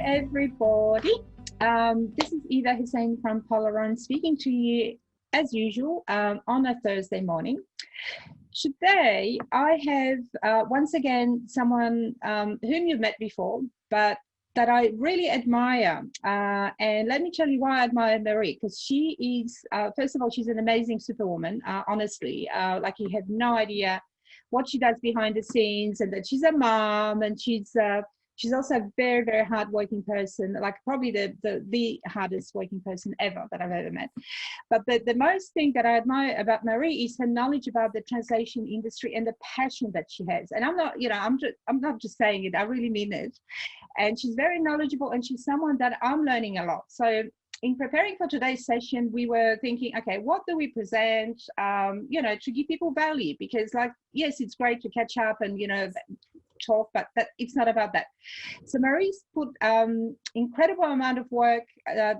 everybody. This is Eva Hussein from Polaron speaking to you as usual on a Thursday morning. Today, I have once again someone whom you've met before, but that I really admire. And let me tell you why I admire Marie, because she is, first of all, she's an amazing superwoman, honestly. Like you have no idea what she does behind the scenes, and that she's a mom, and she's also a very, very hardworking person, like probably the hardest working person ever that I've ever met. But the most thing that I admire about Marie is her knowledge about the translation industry and the passion that she has. And I'm not, you know, I'm not just saying it, I really mean it. And she's very knowledgeable, and she's someone that I'm learning a lot. So in preparing for today's session, we were thinking, okay, what do we present, you know, to give people value? Because, like, yes, it's great to catch up and, you know, talk, but it's not about that. So Marie's put incredible amount of work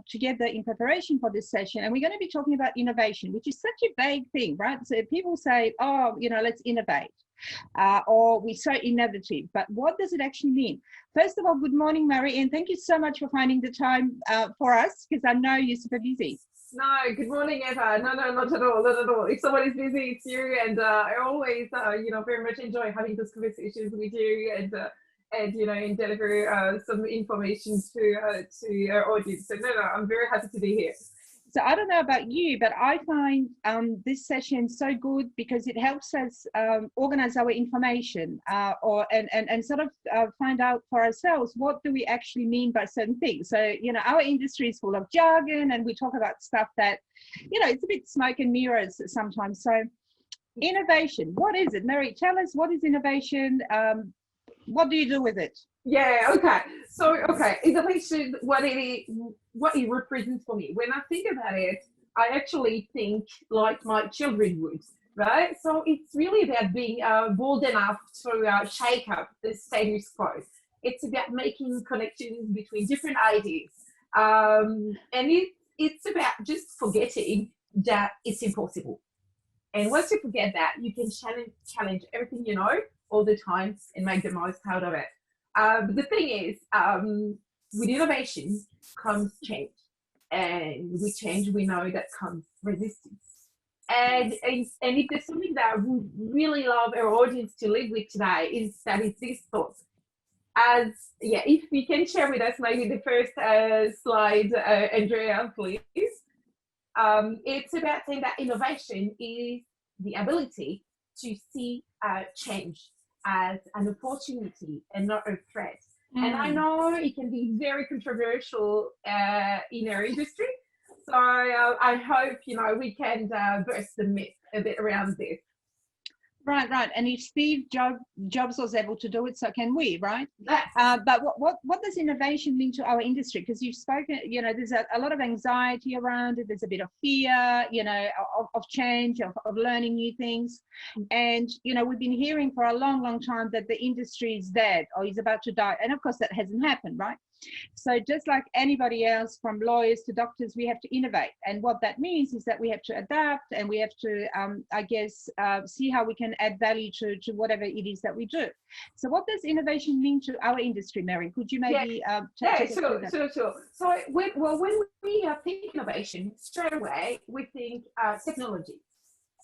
together in preparation for this session, and we're going to be talking about innovation, which is such a vague thing, right? So people say, oh, you know, let's innovate, or we're so innovative, but what does it actually mean? First of all, good morning, Marie, and thank you so much for finding the time for us, because I know you're super busy. No, good morning, Eva. No, not at all, not at all. If someone is busy, it's you. And I always, you know, very much enjoy having those conversations with you, and you know, and deliver some information to our audience. So no, I'm very happy to be here. So I don't know about you, but I find this session so good because it helps us organize our information and sort of find out for ourselves, what do we actually mean by certain things. So, you know, our industry is full of jargon, and we talk about stuff that, you know, it's a bit smoke and mirrors sometimes. So innovation, what is it? Mary, tell us, what is innovation? What do you do with it? Yeah, okay. So, okay, innovation, what it represents for me. When I think about it, I actually think like my children would, right? So it's really about being bold enough to shake up the status quo. It's about making connections between different ideas. And it's about just forgetting that it's impossible. And once you forget that, you can challenge everything you know all the time and make the most out of it. But the thing is, with innovation comes change, and with change we know that comes resistance. And if there's something that I would really love our audience to live with today, is that it's this thought. As yeah, if you can share with us maybe the first slide, Andrea, please. It's about saying that innovation is the ability to see change as an opportunity and not a threat. And I know it can be very controversial in our industry. So I hope, you know, we can burst the myth a bit around this. Right. And if Steve Jobs was able to do it, so can we, right? But what does innovation mean to our industry? Because you've spoken, you know, there's a lot of anxiety around it. There's a bit of fear, you know, of change, of learning new things. And, you know, we've been hearing for a long, long time that the industry is dead or is about to die. And of course, that hasn't happened, right? So just like anybody else, from lawyers to doctors, we have to innovate. And what that means is that we have to adapt, and we have to, I guess, see how we can add value to whatever it is that we do. So what does innovation mean to our industry, Mary? Could you maybe take us through that? Sure. So when we think innovation, straight away, we think technology.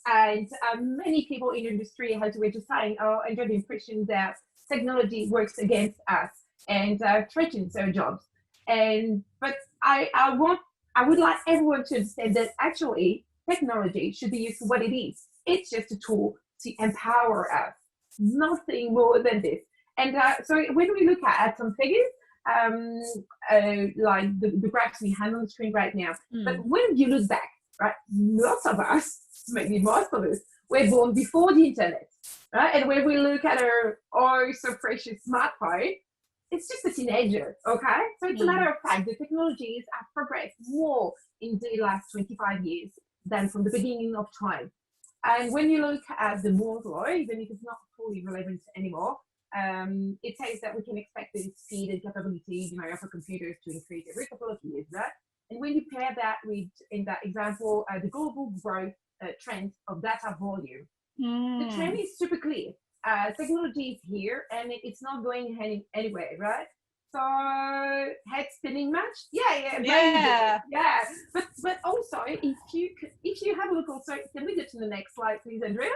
And many people in the industry, as we were just saying, are under the impression that technology works against us and threatens our jobs. But I would like everyone to understand that actually technology should be used for what it is. It's just a tool to empower us, nothing more than this. And so when we look at some figures, like the graphs we have on the screen right now, but when you look back, right, lots of us, maybe most of us, were born before the internet, right? And when we look at our oh so precious smartphone, it's just a teenager, okay? So it's a matter of fact, the technologies have progressed more in the last 25 years than from the beginning of time. And when you look at the Moore's law, even if it's not fully relevant anymore, it says that we can expect the speed and capability, you know, of our computers to increase every couple of years, right? And when you pair that with, in that example, the global growth trend of data volume, the trend is super clear. Technology is here and it's not going anywhere, right? So head spinning match, yeah, Yeah. yeah. But also, if you have a look, also, can we get to the next slide, please, Andrea?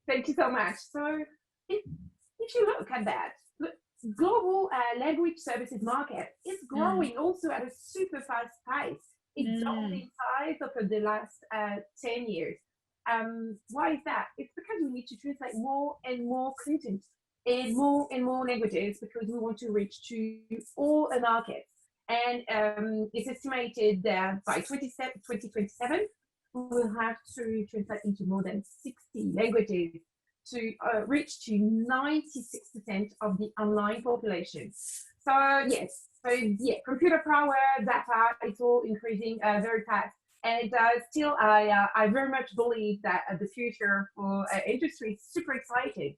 Thank you so much. So if you look at that, look, global language services market is growing also at a super fast pace. It's doubled in size over the last 10 years. Why is that? It's because we need to translate more and more content in more and more languages because we want to reach to all the markets. And it's estimated that by 2027, we will have to translate into more than 60 languages to reach to 96% of the online population. So yes, computer power, data, it's all increasing very fast. And still, I very much believe that the future for industry is super exciting.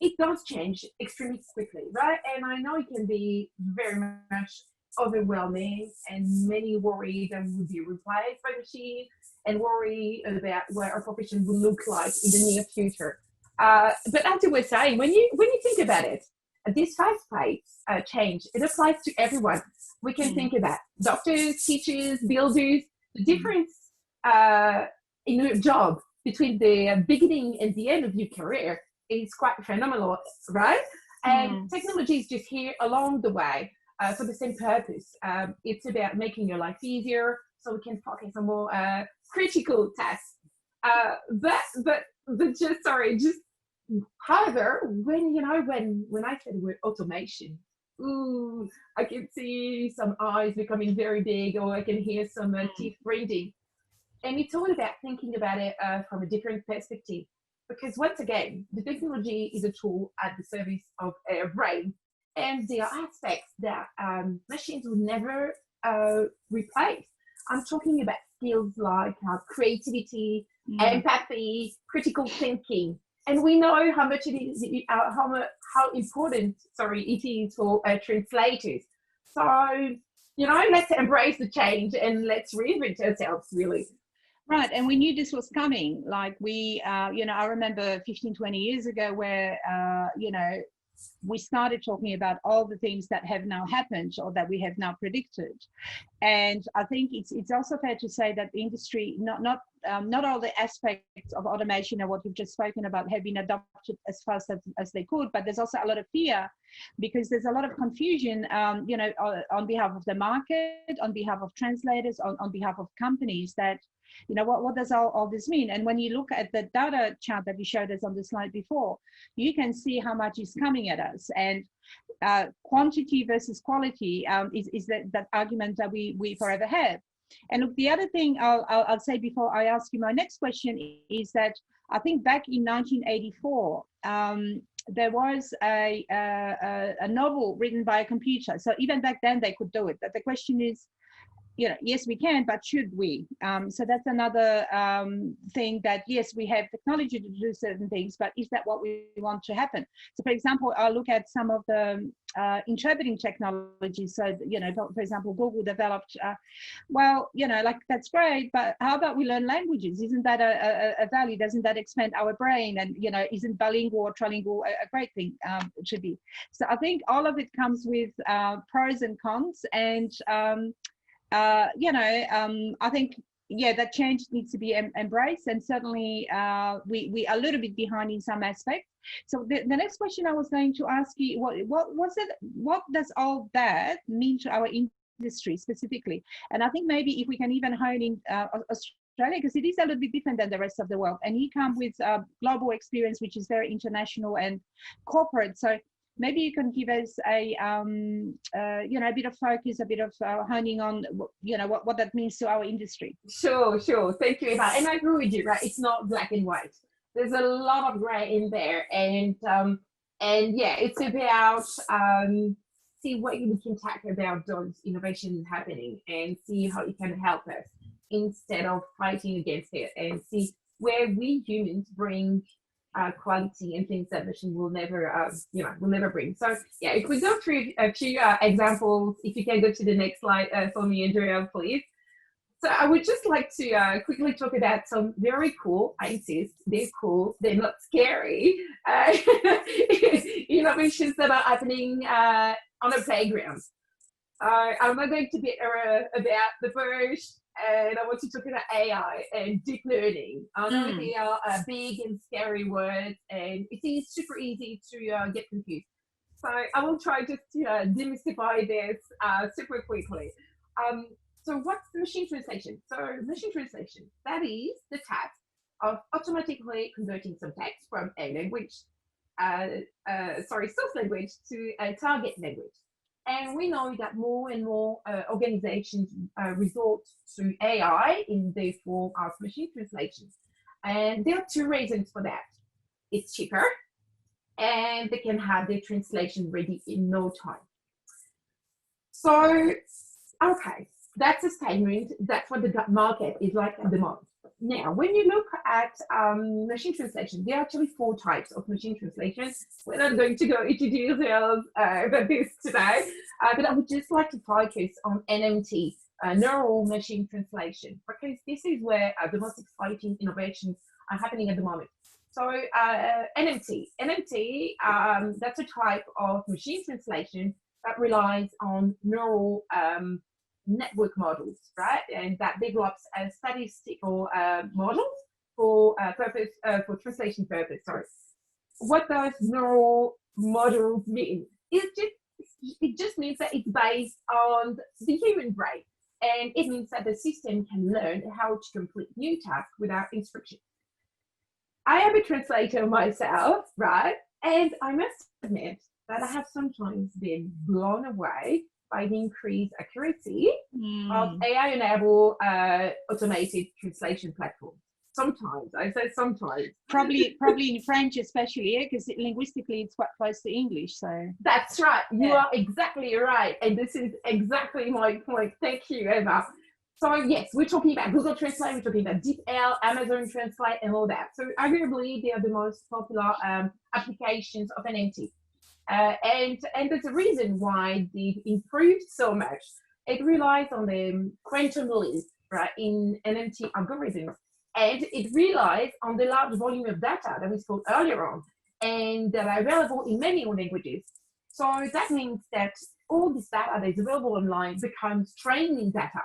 It does change extremely quickly, right? And I know it can be very much overwhelming, and many worry that we will be replaced by machines and worry about what our profession will look like in the near future. But as you were saying, when you think about it, this fast-paced change, it applies to everyone. We can think about doctors, teachers, builders. The difference in your job between the beginning and the end of your career is quite phenomenal, right? And technology is just here along the way for the same purpose. It's about making your life easier so we can focus on more critical tasks. But just however, when I said the word automation, ooh, I can see some eyes becoming very big, or I can hear some teeth grinding. And it's all about thinking about it from a different perspective. Because once again, the technology is a tool at the service of our brain. And there are aspects that machines will never replace. I'm talking about skills like creativity, empathy, critical thinking. And we know how much it is, how important, it is for translators. So, let's embrace the change and let's reinvent ourselves, really. Right, and we knew this was coming. Like I remember 15, 20 years ago where, we started talking about all the things that have now happened or that we have now predicted. And I think it's also fair to say that the industry, not all the aspects of automation and what you've just spoken about have been adopted as fast as they could, but there's also a lot of fear because there's a lot of confusion, on behalf of the market, on behalf of translators, on behalf of companies that, what does all this mean? And when you look at the data chart that you showed us on the slide before, you can see how much is coming at us. And quantity versus quality is that argument that we forever have. And look, the other thing I'll say before I ask you my next question is that I think back in 1984, there was a novel written by a computer. So even back then they could do it. But the question is, yes, we can, but should we? So that's another thing that, yes, we have technology to do certain things, but is that what we want to happen? So, for example, I'll look at some of the interpreting technologies. So, for example, Google developed, that's great, but how about we learn languages? Isn't that a value? Doesn't that expand our brain? And, isn't bilingual or trilingual a great thing? It should be. So I think all of it comes with pros and cons. And I think, that change needs to be embraced, and certainly we are a little bit behind in some aspects. So the next question I was going to ask you, what does all that mean to our industry specifically? And I think maybe if we can even hone in Australia, because it is a little bit different than the rest of the world, and you come with global experience, which is very international and corporate. So maybe you can give us a bit of focus, a bit of honing on, what that means to our industry. Sure. Thank you, Eva. And I agree with you, right? It's not black and white. There's a lot of gray in there, and it's about see what we can talk about those innovations happening and see how it can help us instead of fighting against it, and see where we humans bring quality and things that machine will never bring. So if we go through a few examples, if you can go to the next slide for me, Andrea, please. So I would just like to quickly talk about some very cool, I insist, they're cool, they're not scary, innovations that are happening on a playground. I'm not going to be about the bush, and I want to talk about AI and deep learning. I know they are big and scary words, and it is super easy to get confused. So I will try just to demystify this super quickly. So what's machine translation? So machine translation, that is the task of automatically converting some text from a language, source language to a target language. And we know that more and more organizations resort to AI in the form of machine translation. And there are two reasons for that. It's cheaper, and they can have their translation ready in no time. So, okay, that's a statement. That's what the market is like at the moment. Now, when you look at machine translation, there are actually 4 types of machine translation. We're not going to go into details about this today, but I would just like to focus on NMT, neural machine translation, because this is where the most exciting innovations are happening at the moment. So NMT, that's a type of machine translation that relies on neural network models, right? And that develops statistical models for translation purpose. Sorry. What does neural models mean? It just means that it's based on the human brain, and it means that the system can learn how to complete new tasks without instruction. I am a translator myself, right? And I must admit that I have sometimes been blown away by the increased accuracy of AI-enabled automated translation platforms. Sometimes, I say sometimes. Probably in French especially, because linguistically it's quite close to English. So that's right. You are exactly right. And this is exactly my point. Thank you, Eva. So yes, we're talking about Google Translate, we're talking about DeepL, Amazon Translate, and all that. So arguably, they are the most popular applications of NMT. And there's a reason why they've improved so much. It relies on the quantum leap, right, in NMT algorithms, and it relies on the large volume of data that we spoke earlier on, and that are available in many languages. So that means that all this data that is available online becomes training data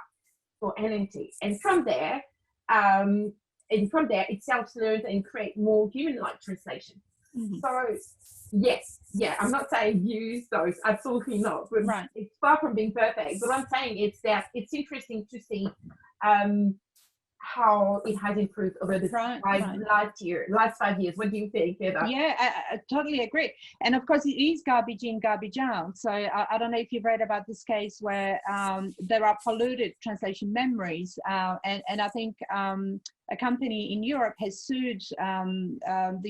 for NMT, and from there, it self-learns and creates more human-like translation. So yes, I'm not saying use those, absolutely not. But right. It's far from being perfect. But I'm saying it's it's interesting to see how it has improved over the last 5 years. What do you think, Heather? Yeah, I totally agree. And of course, it is garbage in, garbage out. So I don't know if you've read about this case where there are polluted translation memories. And I think a company in Europe has sued one of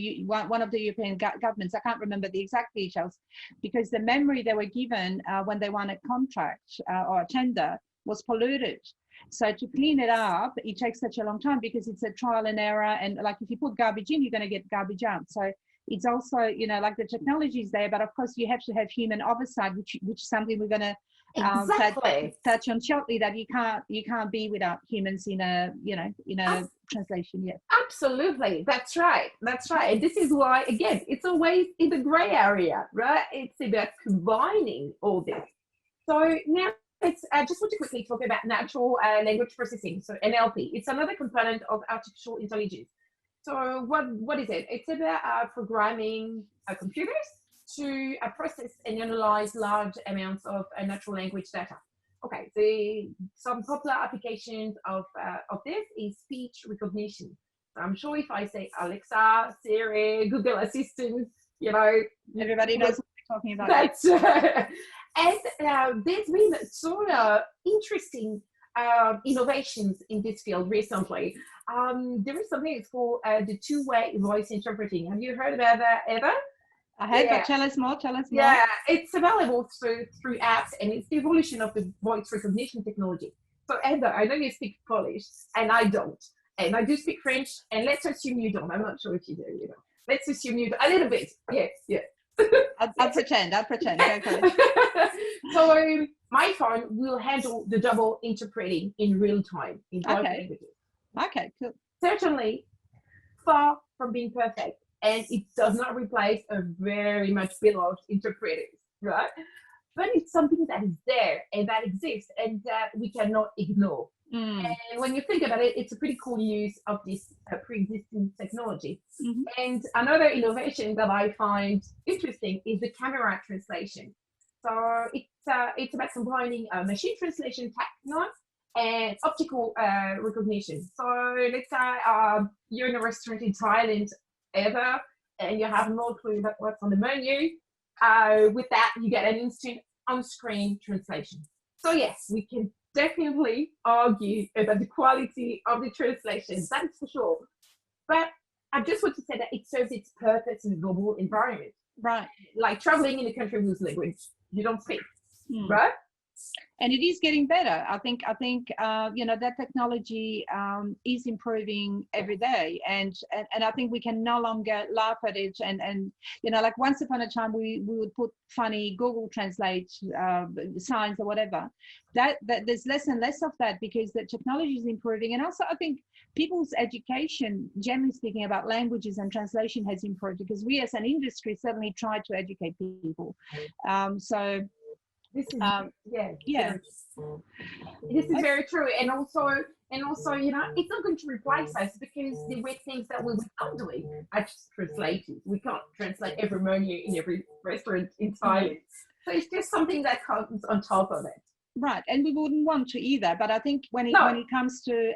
the European governments. I can't remember the exact details, because the memory they were given when they won a contract or a tender was polluted. So to clean it up, it takes such a long time because it's a trial and error. And like if you put garbage in, you're going to get garbage out. So it's also, like the technology is there, but of course you have to have human oversight, which is something we're going to touch on shortly. That you can't be without humans in a translation yet. Absolutely, that's right. And this is why, again, it's always in the gray area, right? It's about combining all this. So now, I just want to quickly talk about natural language processing, so NLP. It's another component of artificial intelligence. So what is it? It's about programming computers to process and analyze large amounts of natural language data. Okay, some popular applications of this is speech recognition. So I'm sure if I say Alexa, Siri, Google Assistant, everybody knows what we're talking about. That's and there's been sort of interesting innovations in this field recently. There is something that's called the two-way voice interpreting. Have you heard about that, Eva? I have, but tell us more. Yeah, it's available through apps, and it's the evolution of the voice recognition technology. So, Eva, I know you speak Polish, and I don't. And I do speak French, and let's assume you don't. I'm not sure if you do, Let's assume you do. A little bit. Yes. I'll pretend. Go for it. So my phone will handle the double interpreting in real time in both languages. Okay, cool. Certainly, far from being perfect, and it does not replace a very much beloved interpreters, right? But it's something that is there and that exists and that we cannot ignore. And when you think about it, it's a pretty cool use of this pre-existing technology. And another innovation that I find interesting is the camera translation. So it's about combining machine translation technology and optical recognition. So let's say you're in a restaurant in Thailand ever, and you have no clue about what's on the menu. With that, you get an instant on-screen translation. So yes, we can definitely argue about the quality of the translations, that's for sure. But I just want to say that it serves its purpose in a global environment. Right. Like traveling in a country whose language you don't speak, right? And it is getting better. I think that technology is improving every day, and I think we can no longer laugh at it. And like once upon a time we would put funny Google Translate signs or whatever. That there's less and less of that because the technology is improving, and also I think people's education, generally speaking, about languages and translation has improved because we as an industry certainly try to educate people. So. This is This is very true, and also, it's not going to replace us because there were things that we were not doing as translators. We can't translate every menu in every restaurant in Thailand, so it's just something that comes on top of it. Right, and we wouldn't want to either. But I think when it comes to,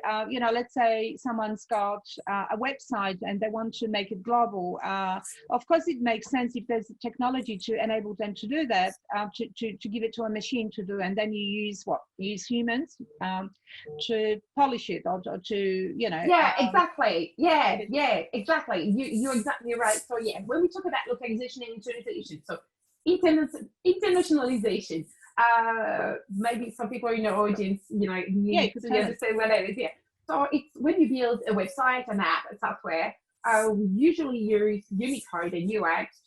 let's say someone's got a website and they want to make it global, of course it makes sense if there's technology to enable them to do that, to give it to a machine to do, and then you use humans to polish it or to, Yeah, exactly. Yeah, exactly. You're exactly right. So yeah, when we talk about localization and internationalization, so internationalization. Maybe some people in your audience, need to understand what that is. Yeah. So it's when you build a website, an app, a software, we usually use Unicode and UX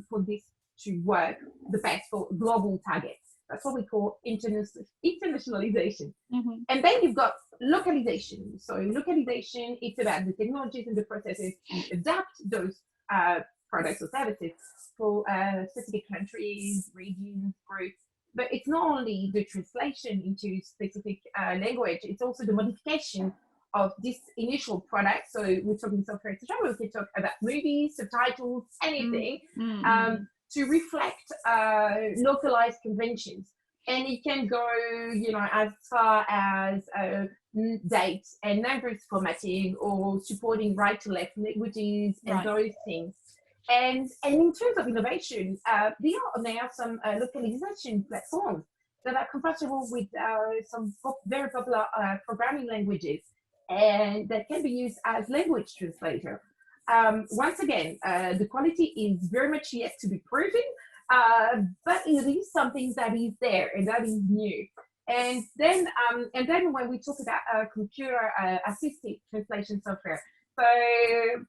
for this to work the best for global targets. That's what we call internationalization. And then you've got localization. So localization, it's about the technologies and the processes to adapt those products or services for specific countries, regions, groups. But it's not only the translation into specific language, it's also the modification of this initial product. So we're talking software, etc. We can talk about movies, subtitles, anything, to reflect localized conventions. And it can go, as far as dates and numbers formatting or supporting right to left languages and those things. And in terms of innovation, there are now some localization platforms that are compatible with some very popular programming languages and that can be used as language translator. Once again, the quality is very much yet to be proven, but it is something that is there and that is new. And then when we talk about computer assisted translation software, so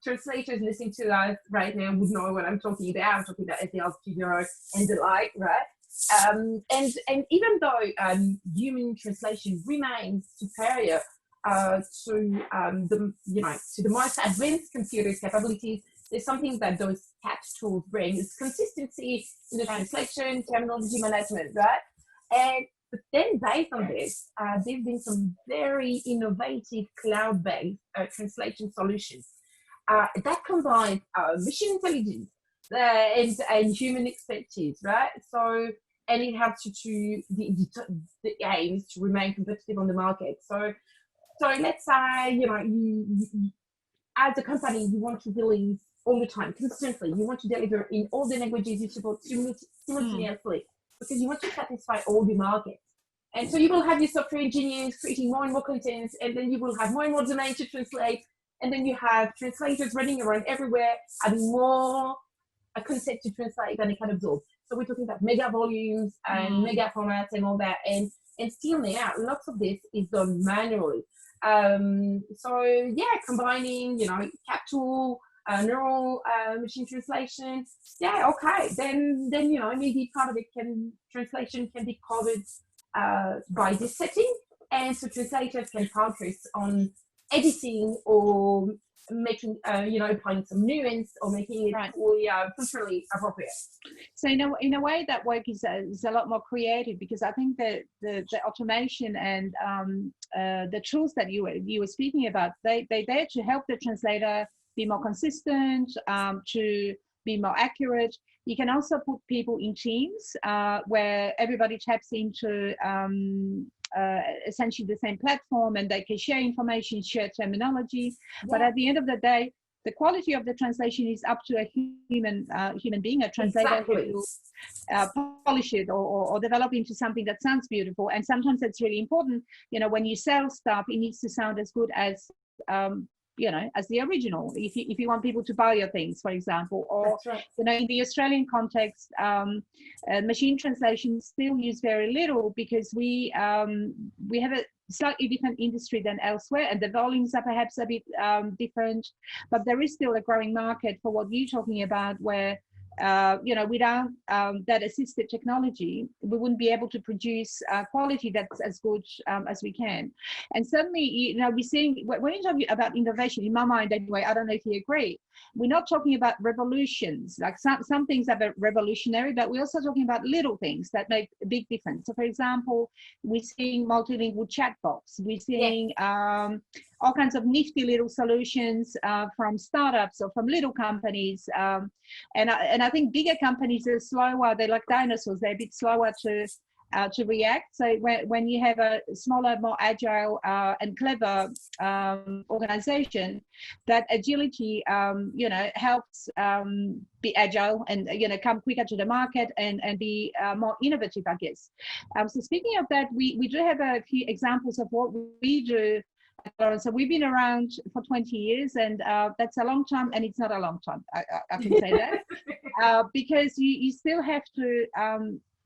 translators listening to us right now would know what I'm talking about. I'm talking about SDL Studio and the like, right? And even though human translation remains superior to the most advanced computers' capabilities, there's something that those CAT tools bring is consistency in the translation, terminology management, right? But then based on this, there've been some very innovative cloud-based translation solutions that combine machine intelligence and human expertise, right? So, and it helps you the aim is to remain competitive on the market. So let's say, you as a company, you want to release all the time, constantly. You want to deliver in all the languages you support simultaneously. Because you want to satisfy all the markets. And so you will have your software engineers creating more and more content, and then you will have more and more domain to translate, and then you have translators running around everywhere, having more a concept to translate than it can absorb. So we're talking about mega volumes and mega formats and all that, and still now, lots of this is done manually. So yeah, combining, CAT tool, neural machine translation, yeah, okay, then maybe part of it translation can be covered by this setting, and so translators can focus on editing or making, applying some nuance or making it Right. culturally appropriate. So in a way, that work is a lot more creative, because I think that the automation and the tools that you were speaking about, they're there to help the translator be more consistent, to be more accurate. You can also put people in teams where everybody taps into essentially the same platform, and they can share information, share terminology. Yeah. But at the end of the day, the quality of the translation is up to a human being, a translator, exactly, who will polish it or develop into something that sounds beautiful. And sometimes that's really important. When you sell stuff, it needs to sound as good as as the original, if you want people to buy your things, for example. Or right. In the Australian context, machine translation is still used very little, because we have a slightly different industry than elsewhere, and the volumes are perhaps a bit different, but there is still a growing market for what you're talking about, where without that assisted technology, we wouldn't be able to produce quality that's as good as we can. And certainly, we're seeing, when you talk about innovation, in my mind anyway, I don't know if you agree, we're not talking about revolutions. Like some things are revolutionary, but we're also talking about little things that make a big difference. So for example, we're seeing multilingual chatbots. We're seeing all kinds of nifty little solutions from startups or from little companies. And I think bigger companies are slower. They're like dinosaurs. They're a bit slower to react. So when you have a smaller, more agile and clever organization, that agility, helps be agile and come quicker to the market and be more innovative, I guess. So speaking of that, we do have a few examples of what we do. So we've been around for 20 years, and that's a long time, and it's not a long time. I can say that because you still have to.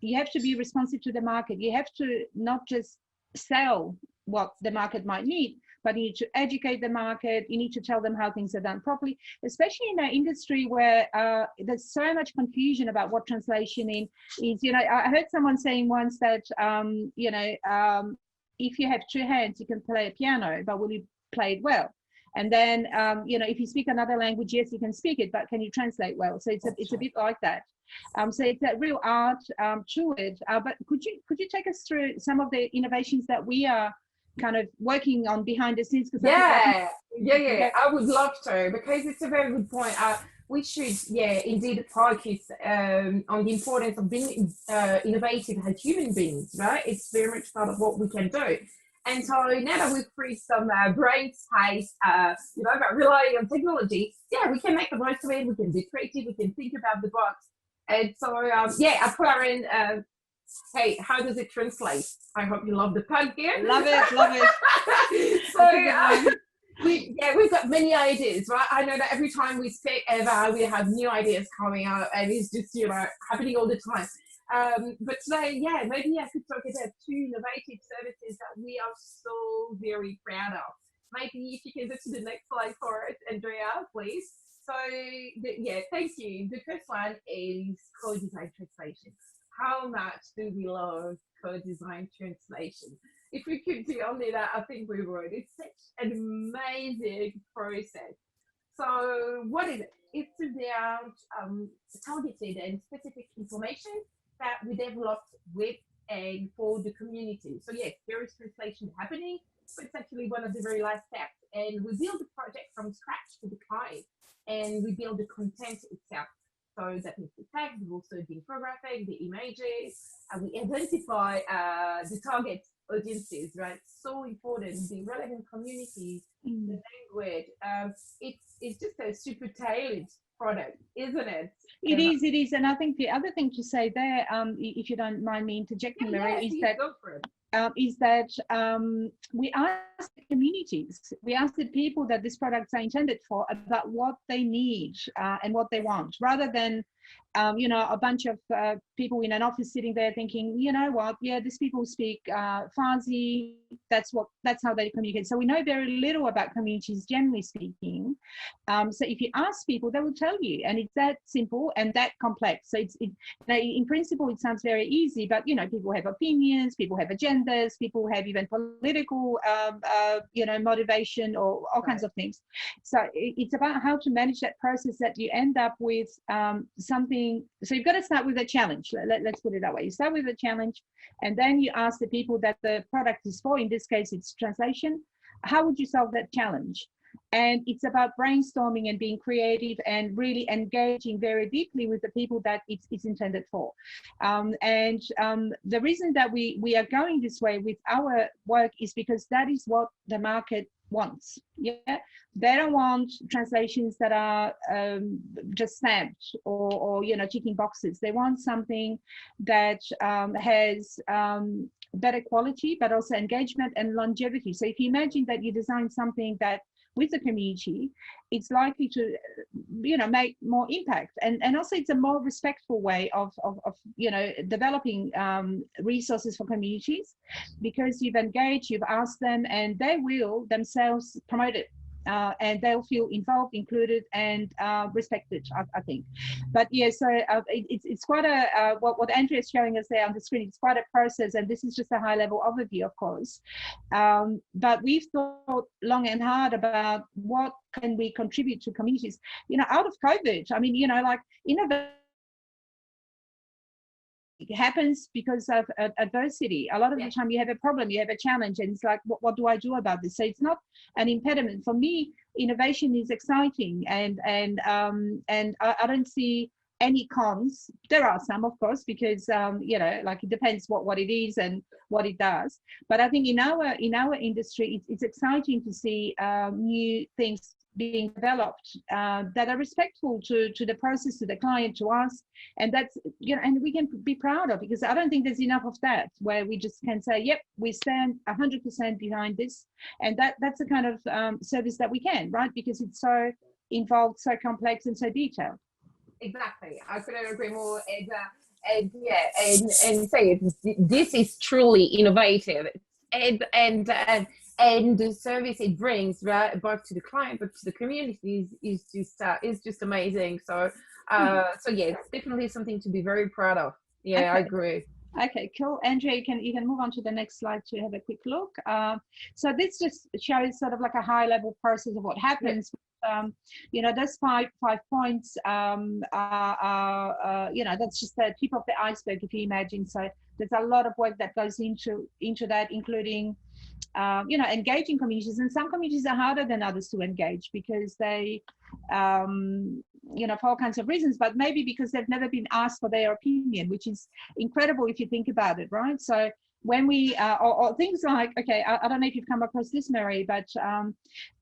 You have to be responsive to the market. You have to not just sell what the market might need, but you need to educate the market. You need to tell them how things are done properly, especially in an industry where there's so much confusion about what translation is. I heard someone saying once that, if you have two hands, you can play a piano, but will you play it well? And then, if you speak another language, yes, you can speak it, but can you translate well? So it's a bit like that. So it's a real art to it. But could you take us through some of the innovations that we are kind of working on behind the scenes? Yeah, I would love to, because it's a very good point. We should, indeed focus on the importance of being innovative as human beings, right? It's very much part of what we can do. And so now that we've freed some brain space, about relying on technology, we can make the most of it. We can be creative. We can think about the box. And so, at Polaron, hey, how does it translate? I hope you love the pun here. Love it. So, we've got many ideas, right? I know that every time we speak, Eva, we have new ideas coming out, and it's just, happening all the time. But today, maybe I could talk about two innovative services that we are so very proud of. Maybe if you can go to the next slide for it, Andrea, please. So, thank you. The first one is co-design translation. How much do we love co-design translation? If we could do only that, I think we would. It's such an amazing process. So what is it? It's about targeted and specific information that we developed with and for the community. So yes, there is translation happening, but it's actually one of the very last steps. And we build the project from scratch for the client, and we build the content itself. So that means the text, but also the infographic, the images, and we identify the target audiences, right? So important, the relevant communities, the language. It's just a super tailored product, isn't it? It is. And I think the other thing to say there, if you don't mind me interjecting, Marie, is that we ask the communities, we ask the people that these products are intended for about what they need and what they want, rather than you know, a bunch of people in an office sitting there thinking, you know what, yeah, these people speak Farsi, that's how they communicate. So we know very little about communities, generally speaking. So if you ask people, they will tell you, and it's that simple and that complex. So in principle, it sounds very easy, but you know, people have opinions, people have agendas, people have even political, you know, motivation or all kinds of things. So it's about how to manage that process that you end up with something. So you've got to start with a challenge. Let's put it that way. You start with a challenge, and then you ask the people that the product is for. In this case, it's translation. How would you solve that challenge? And it's about brainstorming and being creative and really engaging very deeply with the people that it's intended for. The reason that we are going this way with our work is because that is what the market wants. Yeah, they don't want translations that are just stamped or you know, ticking boxes. They want something that has better quality, but also engagement and longevity. So if you imagine that you design something that with the community, it's likely to, you know, make more impact, and also it's a more respectful way of you know, developing resources for communities, because you've engaged, you've asked them, and they will themselves promote it. And they'll feel involved, included, and respected, I think. But yeah, so it's quite a what Andrea is showing us there on the screen. It's quite a process, and this is just a high-level overview, of course. But we've thought long and hard about what can we contribute to communities. You know, out of COVID, I mean, you know, like innovation happens because of adversity. A lot of the time you have a problem, you have a challenge, and it's like, what do I do about this? So it's not an impediment. For me, innovation is exciting, and I don't see any cons. There are some, of course, because you know, like it depends what it is and what it does. But I think in our industry, it's exciting to see new things being developed that are respectful to the process, to the client, to us, and that's, you know, and we can be proud of, because I don't think there's enough of that where we just can say, yep, we stand 100% behind this, and that's the kind of service that we can, right? Because it's so involved, so complex, and so detailed. Exactly, I couldn't agree more. And yeah, and say it, this is truly innovative, and the service it brings, right, both to the client but to the community is just amazing. So so yeah, it's definitely something to be very proud of. Yeah, okay. I agree. Okay, cool. Andrea, you can move on to the next slide to have a quick look. So this just shows sort of like a high level process of what happens. Yeah. You know, those five points you know, that's just the tip of the iceberg, if you imagine. So there's a lot of work that goes into that, including you know, engaging communities, and some communities are harder than others to engage because they you know, for all kinds of reasons, but maybe because they've never been asked for their opinion, which is incredible if you think about it, right? So when we or things like, okay, I don't know if you've come across this, Mary, but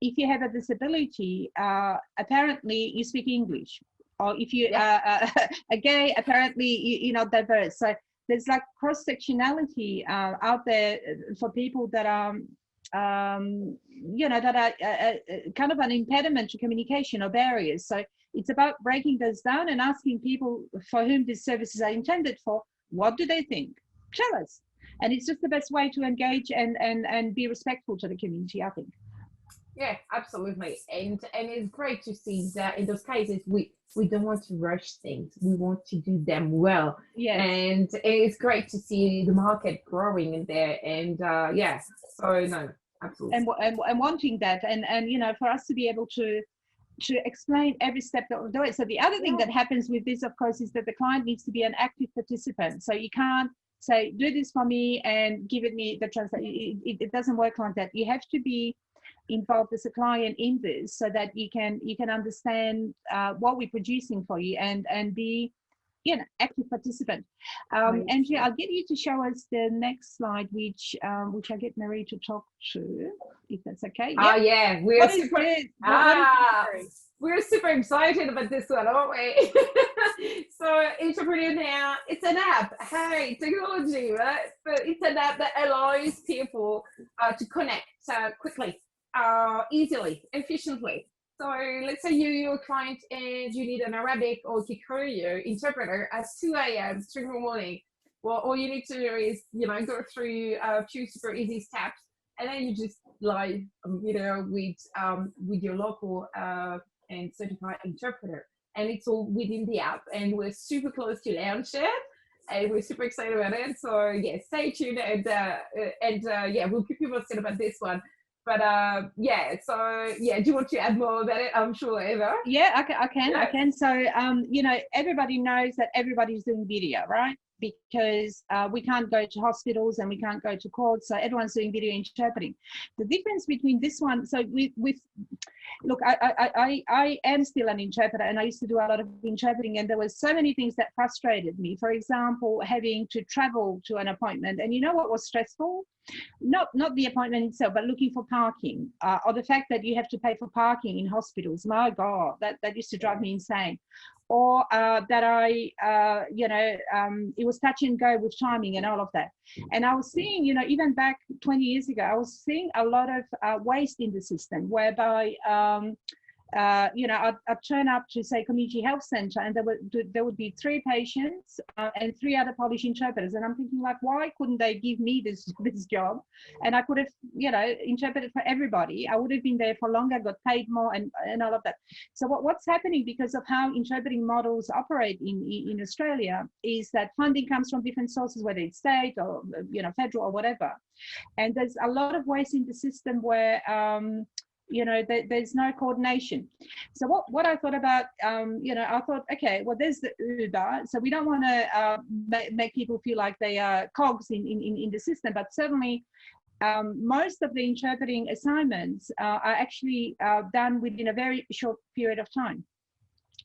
if you have a disability, apparently you speak English, or if you are gay, apparently you're not diverse. So there's like cross-sectionality out there for people that are you know, that are kind of an impediment to communication or barriers. So it's about breaking those down and asking people for whom these services are intended for, what do they think? Tell us. And it's just the best way to engage and be respectful to the community, I think. Yeah, absolutely. And it's great to see that in those cases we don't want to rush things. We want to do them well. Yeah. And it's great to see the market growing in there. And yeah, so no, absolutely. And wanting that, and you know, for us to be able to explain every step that we're doing. So the other thing that happens with this, of course, is that the client needs to be an active participant. So you can't say, do this for me and give me the translation. It doesn't work like that. You have to be involved as a client in this, so that you can understand what we're producing for you and be, you know, active participant. Andrea, I'll get you to show us the next slide, which I get Marie to talk to, if that's okay. Oh yeah, we're super excited about this one, aren't we? So Entrepreneur Now, it's an app. Hey, technology, right? But it's an app that allows people to connect quickly, easily, efficiently. So let's say you're a client and you need an Arabic or Kikuyu interpreter at 2 a.m. 3 in the morning. Well, all you need to do is, go through a few super easy steps, and then you just live, with your local and certified interpreter, and it's all within the app. And we're super close to launch it, and we're super excited about it. So yeah, stay tuned, and yeah, we'll keep you posted about this one. But yeah, so yeah, do you want to add more about it? I'm sure, Eva. Yeah, I can. So, everybody knows that everybody's doing video, right? Because we can't go to hospitals and we can't go to courts, so everyone's doing video interpreting. The difference between this one, so look, I am still an interpreter, and I used to do a lot of interpreting, and there were so many things that frustrated me. For example, having to travel to an appointment, and you know what was stressful? Not the appointment itself, but looking for parking, or the fact that you have to pay for parking in hospitals. My God, that used to drive me insane. Or that it was touch and go with timing and all of that. And I was seeing, even back 20 years ago, I was seeing a lot of waste in the system, whereby I'd turn up to, say, community health center, and there would be 3 patients and 3 other Polish interpreters, and I'm thinking, like, why couldn't they give me this job, and I could have interpreted for everybody? I would have been there for longer, got paid more, and all of that. So what's happening, because of how interpreting models operate in Australia, is that funding comes from different sources, whether it's state or federal or whatever, and there's a lot of waste in the system where there's no coordination. So what I thought about, I thought, okay, well, there's the Uber, so we don't want to make people feel like they are cogs in the system, but certainly most of the interpreting assignments are actually done within a very short period of time.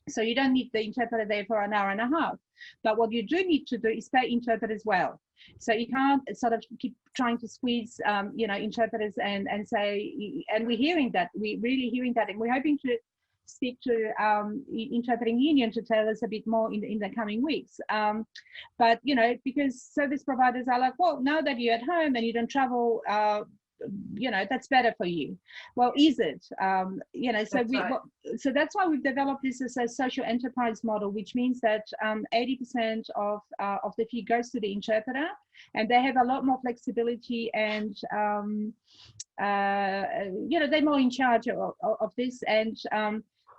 So you don't need the interpreter there for an hour and a half. But what you do need to do is pay interpreters well. So you can't sort of keep trying to squeeze, interpreters and say, and we're hearing that, we're really hearing that, and we're hoping to speak to interpreting union to tell us a bit more in the coming weeks. But, because service providers are like, well, now that you're at home and you don't travel, that's better for you. Well, is it? So that's why we've developed this as a social enterprise model, which means that 80% of the fee goes to the interpreter, and they have a lot more flexibility, and they're more in charge of this, and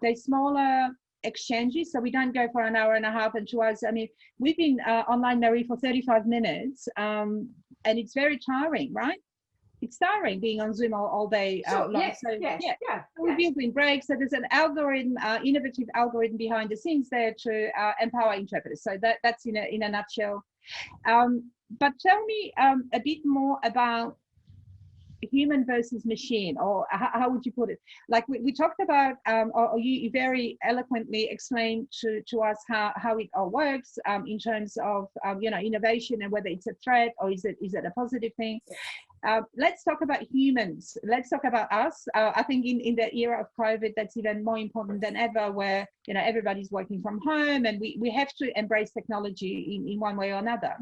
they're smaller exchanges, so we don't go for an hour and a half and 2 hours. I mean, we've been online, Marie, for 35 minutes, and it's very tiring, right? It's tiring being on Zoom all day long. Yes, so yes, yeah. We're building breaks. So there's an algorithm, innovative algorithm behind the scenes there to empower interpreters. So that's in a nutshell. But tell me a bit more about human versus machine, or how would you put it? Like we talked about, or you very eloquently explained to us how it all works in terms of innovation, and whether it's a threat or is it a positive thing. Let's talk about humans. Let's talk about us. I think in the era of COVID, that's even more important than ever, where everybody's working from home, and we have to embrace technology in one way or another.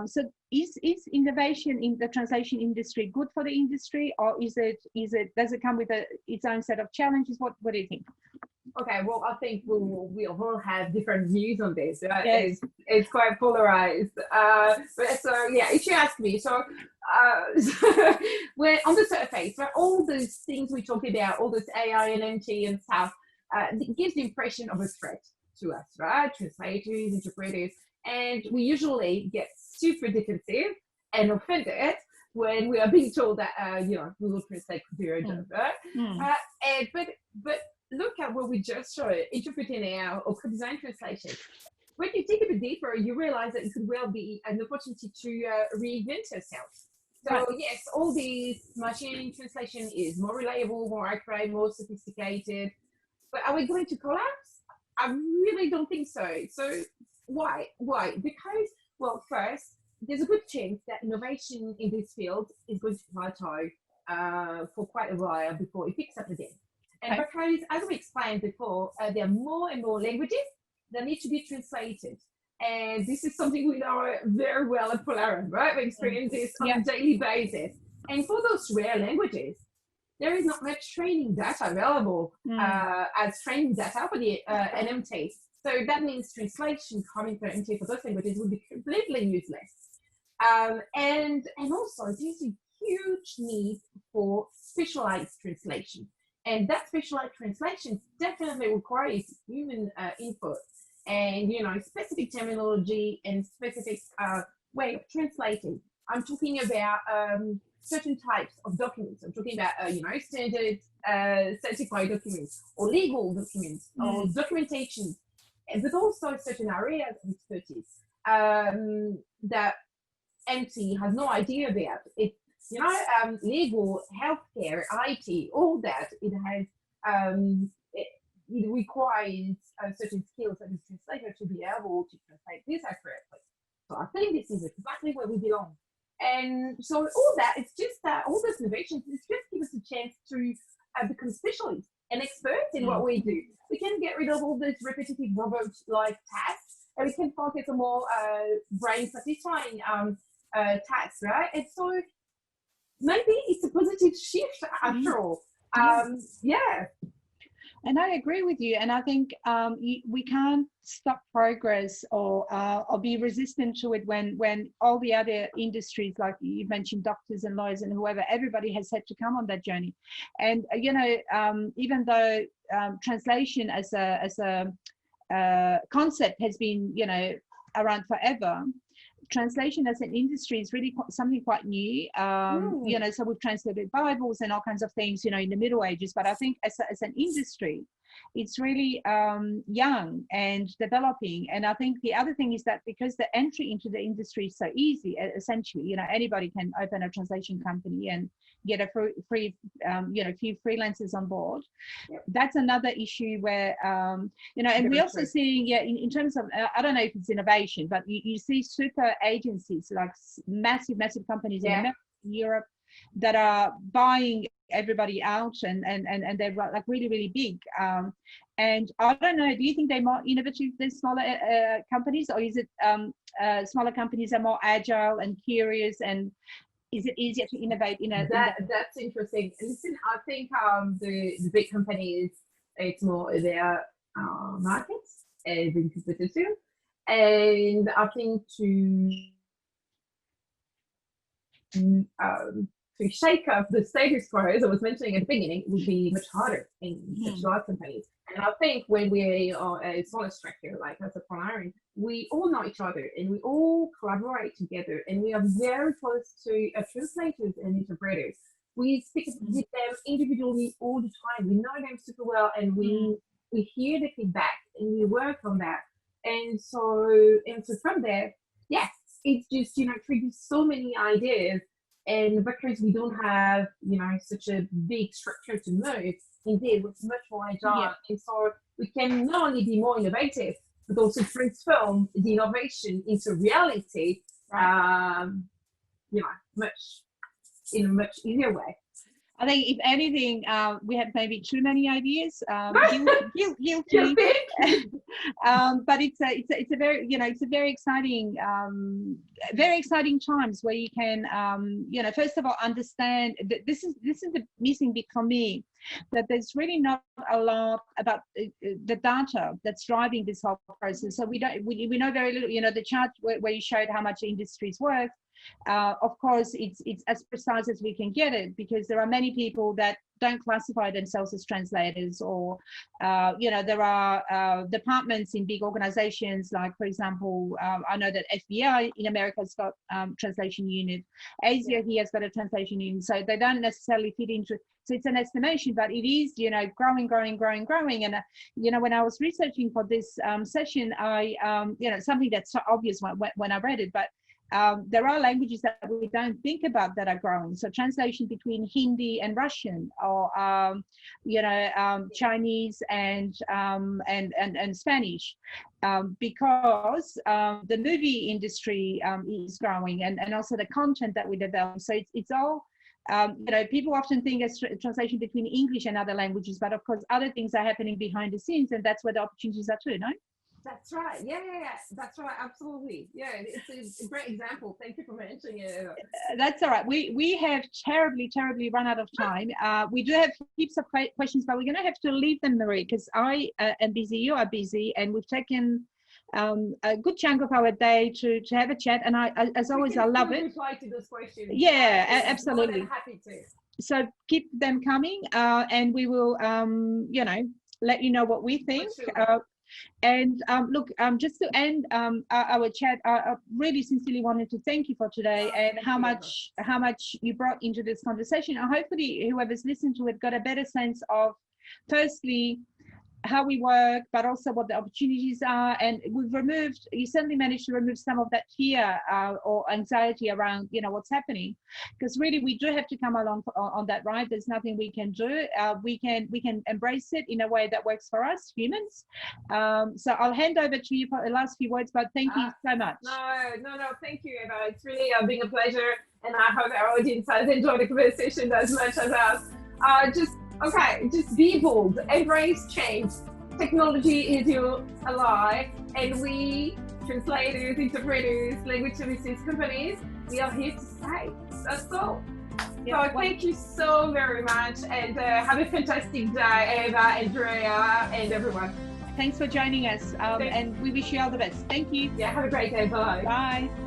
So is innovation in the translation industry good for the industry, or does it come with its own set of challenges? What do you think? Okay, well, I think we'll all have different views on this. Right? Yes. It's quite polarized. But so yeah, if you ask me, so when on the surface, right, all those things we talk about, all this AI and MT and stuff, it gives the impression of a threat to us, right? Translators, interpreters, and we usually get super defensive and offended when we are being told that we will translate zero job, right? But look at what we just showed, interpreting AI or design translation. When you dig a bit deeper, you realize that it could well be an opportunity to reinvent yourself. So right. Yes, all these machine translation is more reliable, more accurate, more sophisticated. But are we going to collapse? I really don't think so. So why? Because, well, first, there's a good chance that innovation in this field is going to plateau for quite a while before it picks up again. And because, as we explained before, there are more and more languages that need to be translated. And this is something we know very well at Polaron, right? We experience this on a daily basis. And for those rare languages, there is not much training data available as training data for the NMT. So that means translation coming from NMT for those languages would be completely useless. And also there's a huge need for specialized translation. And that specialized translation definitely requires human input and, you know, specific terminology and specific way of translating. I'm talking about certain types of documents. I'm talking about, you know, standard certified documents or legal documents or documentation, but also certain areas of expertise that MT has no idea about. It, you know, legal, healthcare, IT, all that. It has, it requires certain skills as a translator to be able to translate this accurately. So I think this is exactly where we belong. And so all that, it's just that all those innovations, it's just give us a chance to become specialists and experts in what we do. We can get rid of all those repetitive robot-like tasks, and we can focus on more brain-satisfying tasks, right? And so maybe it's a positive shift after all. Yeah. And I agree with you. And I think we can't stop progress or be resistant to it when all the other industries, like you mentioned, doctors and lawyers and whoever, everybody has had to come on that journey. And you know, even though translation as a concept has been, you know, around forever, translation as an industry is really something quite new. You know, so we've translated Bibles and all kinds of things, you know, in the Middle Ages, but I think as an industry, it's really young and developing. And I think the other thing is that because the entry into the industry is so easy, essentially, you know, anybody can open a translation company and get a free you know, few freelancers on board. That's another issue where you know, and we're also seeing, yeah, in terms of I don't know if it's innovation, but you see super agencies like massive companies in America, Europe, that are buying everybody out, and they're like really big. And I don't know, do you think they're more innovative than smaller companies, or is it smaller companies are more agile and curious, and is it easier to innovate in a that's interesting. Listen, I think the big companies, it's more their markets and being competitive, and I think to shake up the status quo, as I was mentioning at the beginning, would be much harder in such large companies. And I think when we are a smaller structure, like as a Polaron, we all know each other and we all collaborate together, and we are very close to translators and interpreters. We speak with them individually all the time. We know them super well, and we hear the feedback and we work on that. And so from there, yes, it's just, you know, triggers so many ideas. And because we don't have, you know, such a big structure to move, indeed, it's much more agile. And so we can not only be more innovative, but also transform the innovation into reality, you know, in a much easier way. I think if anything, we have maybe too many ideas. Guilty. But it's a very, you know, it's a very exciting times where you can, you know, first of all, understand that this is the missing bit for me, that there's really not a lot about the data that's driving this whole process. So we know very little. You know, the chart where you showed how much the industry's worth. Of course, it's as precise as we can get it, because there are many people that don't classify themselves as translators, or you know, there are departments in big organizations, like, for example, I know that FBI in America has got translation unit, Asia here has got a translation unit, so they don't necessarily fit into, so it's an estimation, but it is, you know, growing. And you know, when I was researching for this session, I you know, something that's so obvious when I read it, but there are languages that we don't think about that are growing. So translation between Hindi and Russian, or you know, Chinese and Spanish, because the movie industry is growing, and also the content that we develop. So it's all, you know, people often think as translation between English and other languages, but of course other things are happening behind the scenes, and that's where the opportunities are too, no? That's right. Yeah. That's right. Absolutely. Yeah, it's a great example. Thank you for mentioning it. That's all right. We have terribly run out of time. We do have heaps of questions, but we're going to have to leave them, Marie, because I am busy, you are busy, and we've taken a good chunk of our day to have a chat. And as always, I love it. Reply to those questions. Yeah, absolutely. More than happy to. So keep them coming, and we will, let you know what we think. Sure. And look, just to end our chat, I really sincerely wanted to thank you for today and how much you brought into this conversation. And hopefully whoever's listened to it got a better sense of, firstly, how we work, but also what the opportunities are. And you certainly managed to remove some of that fear or anxiety around, what's happening, because really we do have to come along on that, right? There's nothing we can do. We can embrace it in a way that works for us humans. So I'll hand over to you for the last few words, but thank you so much. No, thank you, Eva. It's really been a pleasure, and I hope our audience has enjoyed the conversation as much as us. Just be bold, embrace change. Technology is your ally, and we, translators, interpreters, language services companies, we are here to stay. That's all. So thank you so very much, and have a fantastic day, Eva, Andrea, and everyone. Thanks for joining us, and we wish you all the best. Thank you. Yeah, have a great day. Bye. Bye.